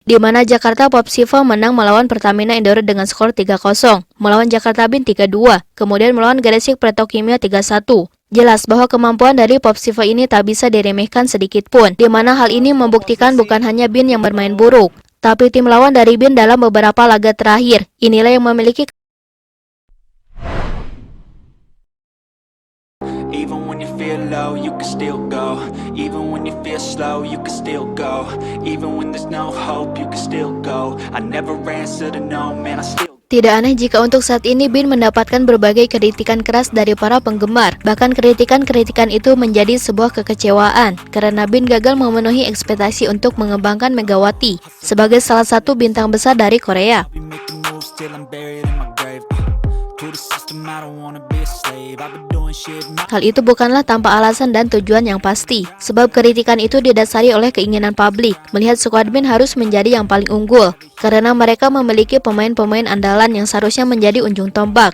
di mana Jakarta Popsivo menang melawan Pertamina Indoro dengan skor 3-0, melawan Jakarta Bin 3-2, kemudian melawan Gresik Petrokimia 3-1. Jelas bahwa kemampuan dari Popsivo ini tak bisa diremehkan sedikit pun, di mana hal ini membuktikan bukan hanya Bin yang bermain buruk, tapi tim lawan dari Bin dalam beberapa laga terakhir, inilah yang memiliki. Even when you feel low, you can still go. Even when you feel slow, you can still go. Even when there's no hope, you can still go. I never answer to no, man, I still. Tidak aneh jika untuk saat ini Bin mendapatkan berbagai kritikan keras dari para penggemar. Bahkan kritikan-kritikan itu menjadi sebuah kekecewaan karena Bin gagal memenuhi ekspektasi untuk mengembangkan Megawati sebagai salah satu bintang besar dari Korea. Hal itu bukanlah tanpa alasan dan tujuan yang pasti, sebab kritikan itu didasari oleh keinginan publik melihat skuad Bin harus menjadi yang paling unggul, karena mereka memiliki pemain-pemain andalan yang seharusnya menjadi ujung tombak.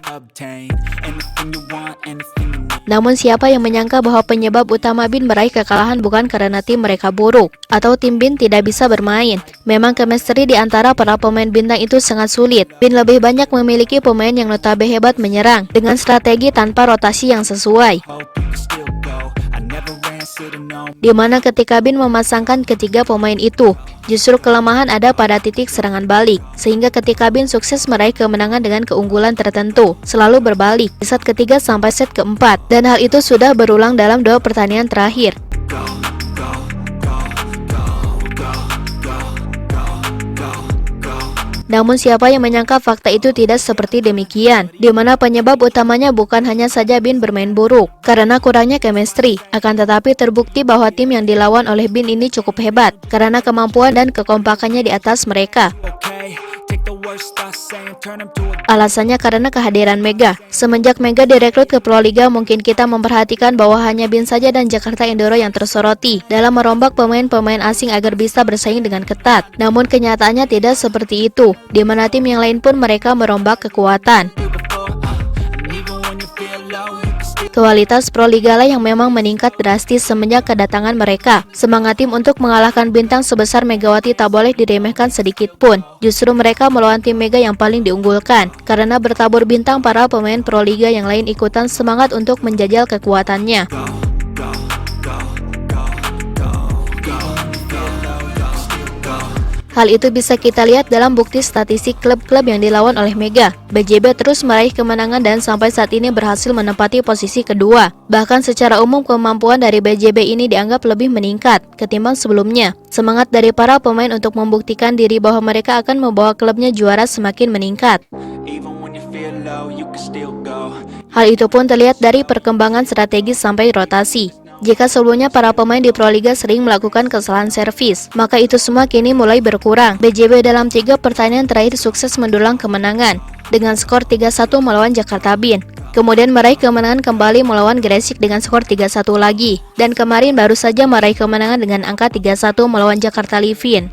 Namun siapa yang menyangka bahwa penyebab utama Bin meraih kekalahan bukan karena tim mereka buruk, atau tim Bin tidak bisa bermain. Memang chemistry di antara para pemain bintang itu sangat sulit. Bin lebih banyak memiliki pemain yang notabene hebat menyerang, dengan strategi tanpa rotasi yang sesuai. Di mana ketika Bin memasangkan ketiga pemain itu, justru kelemahan ada pada titik serangan balik, sehingga ketika Bin sukses meraih kemenangan dengan keunggulan tertentu, selalu berbalik di set ketiga sampai set keempat, dan hal itu sudah berulang dalam 2 pertandingan terakhir. Namun siapa yang menyangka fakta itu tidak seperti demikian, di mana penyebab utamanya bukan hanya saja Bin bermain buruk, karena kurangnya chemistry, akan tetapi terbukti bahwa tim yang dilawan oleh Bin ini cukup hebat, karena kemampuan dan kekompakannya di atas mereka. Alasannya karena kehadiran Mega. Semenjak Mega direkrut ke Proliga, mungkin kita memperhatikan bahwa hanya Bin saja dan Jakarta Indoro yang tersoroti dalam merombak pemain-pemain asing agar bisa bersaing dengan ketat. Namun kenyataannya tidak seperti itu, di mana tim yang lain pun mereka merombak kekuatan. Kualitas Proliga lah yang memang meningkat drastis semenjak kedatangan mereka. Semangat tim untuk mengalahkan bintang sebesar Megawati tak boleh diremehkan sedikit pun. Justru mereka melawan tim Mega yang paling diunggulkan, karena bertabur bintang para pemain Proliga yang lain ikutan semangat untuk menjajal kekuatannya. Hal itu bisa kita lihat dalam bukti statistik klub-klub yang dilawan oleh Mega. BJB terus meraih kemenangan dan sampai saat ini berhasil menempati posisi kedua. Bahkan secara umum kemampuan dari BJB ini dianggap lebih meningkat ketimbang sebelumnya. Semangat dari para pemain untuk membuktikan diri bahwa mereka akan membawa klubnya juara semakin meningkat. Hal itu pun terlihat dari perkembangan strategi sampai rotasi. Jika sebelumnya para pemain di Proliga sering melakukan kesalahan servis, maka itu semua kini mulai berkurang. BJB dalam 3 pertandingan terakhir sukses mendulang kemenangan dengan skor 3-1 melawan Jakarta Bin. Kemudian meraih kemenangan kembali melawan Gresik dengan skor 3-1 lagi. Dan kemarin baru saja meraih kemenangan dengan angka 3-1 melawan Jakarta Livin.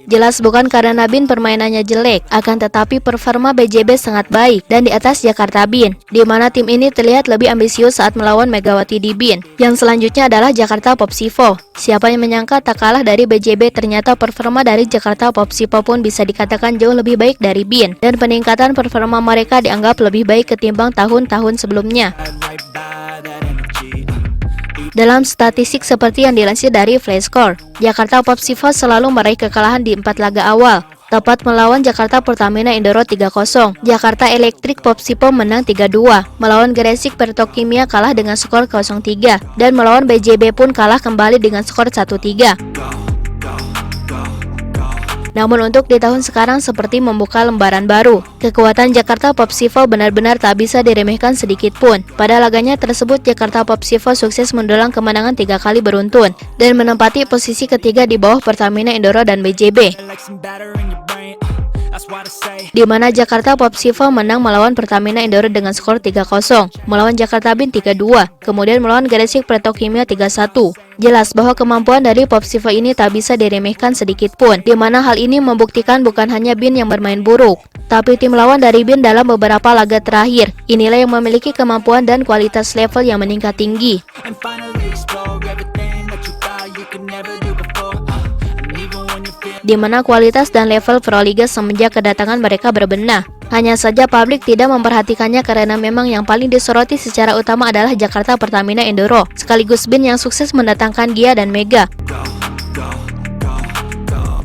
Jelas bukan karena Bin permainannya jelek, akan tetapi performa BJB sangat baik dan di atas Jakarta Bin, di mana tim ini terlihat lebih ambisius saat melawan Megawati di Bin. Yang selanjutnya adalah Jakarta Popsivo. Siapa yang menyangka tak kalah dari BJB, ternyata performa dari Jakarta Popsivo pun bisa dikatakan jauh lebih baik dari Bin, dan peningkatan performa mereka dianggap lebih baik ketimbang tahun-tahun sebelumnya. Dalam statistik seperti yang dilansir dari Flashscore, Jakarta Popsivo selalu meraih kekalahan di 4 laga awal, tepat melawan Jakarta Pertamina Indoro 3-0, Jakarta Electric Popsivo menang 3-2, melawan Gresik Petrokimia kalah dengan skor 0-3, dan melawan BJB pun kalah kembali dengan skor 1-3. Namun untuk di tahun sekarang seperti membuka lembaran baru. Kekuatan Jakarta Popsivo benar-benar tak bisa diremehkan sedikit pun. Pada laganya tersebut, Jakarta Popsivo sukses mendulang kemenangan 3 kali beruntun dan menempati posisi ketiga di bawah Pertamina Indoro dan BJB. Di mana Jakarta Popsivo menang melawan Pertamina Indoro dengan skor 3-0, melawan Jakarta Bin 3-2, kemudian melawan Gresik Petrokimia 3-1. Jelas bahwa kemampuan dari Popsivo ini tak bisa diremehkan sedikit pun, di mana hal ini membuktikan bukan hanya Bin yang bermain buruk, tapi tim lawan dari Bin dalam beberapa laga terakhir. Inilah yang memiliki kemampuan dan kualitas level yang meningkat tinggi. di mana kualitas dan level Proliga semenjak kedatangan mereka berbenah. Hanya saja publik tidak memperhatikannya karena memang yang paling disoroti secara utama adalah Jakarta Pertamina Enduro, sekaligus BIN yang sukses mendatangkan Gia dan Mega.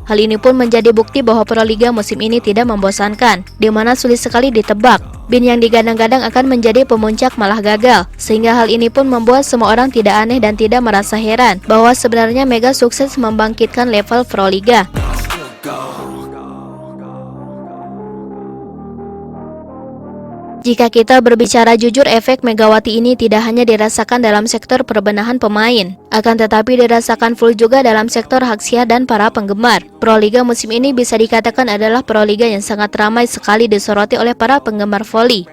Hal ini pun menjadi bukti bahwa Proliga musim ini tidak membosankan, di mana sulit sekali ditebak. BIN yang digadang-gadang akan menjadi pemuncak malah gagal, sehingga hal ini pun membuat semua orang tidak aneh dan tidak merasa heran bahwa sebenarnya Mega sukses membangkitkan level Proliga. Jika kita berbicara jujur, efek Megawati ini tidak hanya dirasakan dalam sektor perbenahan pemain, akan tetapi dirasakan full juga dalam sektor Haksya dan para penggemar. Proliga musim ini bisa dikatakan adalah Proliga yang sangat ramai sekali disoroti oleh para penggemar voli.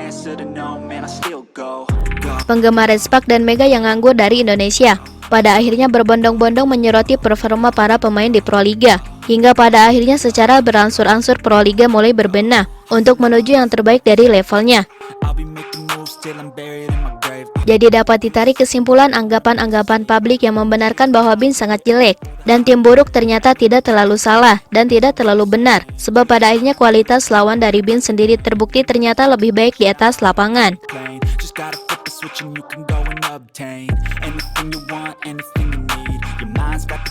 Penggemar Respak dan Mega yang nganggur dari Indonesia pada akhirnya berbondong-bondong menyoroti performa para pemain di Proliga. Hingga pada akhirnya secara berangsur-angsur Proliga mulai berbenah untuk menuju yang terbaik dari levelnya. Jadi dapat ditarik kesimpulan anggapan-anggapan publik yang membenarkan bahwa BIN sangat jelek dan tim buruk ternyata tidak terlalu salah dan tidak terlalu benar, sebab pada akhirnya kualitas lawan dari BIN sendiri terbukti ternyata lebih baik di atas lapangan.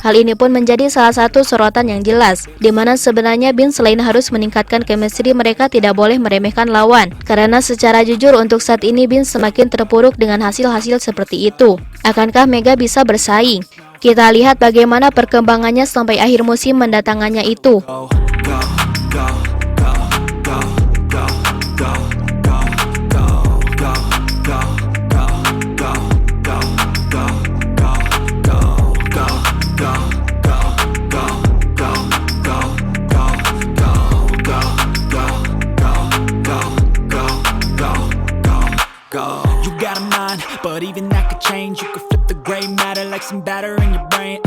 Hal ini pun menjadi salah satu sorotan yang jelas, di mana sebenarnya BIN selain harus meningkatkan chemistry, mereka tidak boleh meremehkan lawan, karena secara jujur untuk saat ini BIN semakin terpuruk dengan hasil-hasil seperti itu. Akankah Mega bisa bersaing? Kita lihat bagaimana perkembangannya sampai akhir musim mendatangannya itu. You got a mind, but even that could change. You could flip the gray matter like some batter in your brain.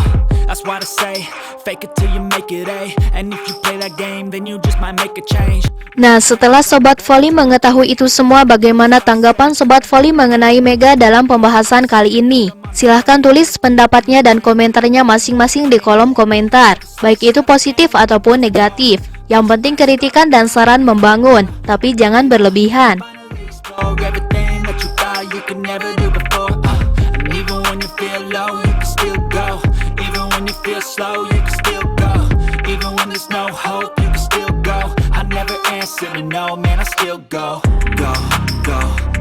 That's why I say, fake it till you make it A. And if you play that game, then you just might make a change. Nah, setelah Sobat Voli mengetahui itu semua, bagaimana tanggapan Sobat Voli mengenai Mega dalam pembahasan kali ini? Silahkan tulis pendapatnya dan komentarnya masing-masing di kolom komentar, baik itu positif ataupun negatif. Yang penting kritikan dan saran membangun, tapi jangan berlebihan. Everything that you thought you could never do before, and even when you feel low, you can still go. Even when you feel slow, you can still go. Even when there's no hope, you can still go. I never answer to no, man, I still go. Go, go.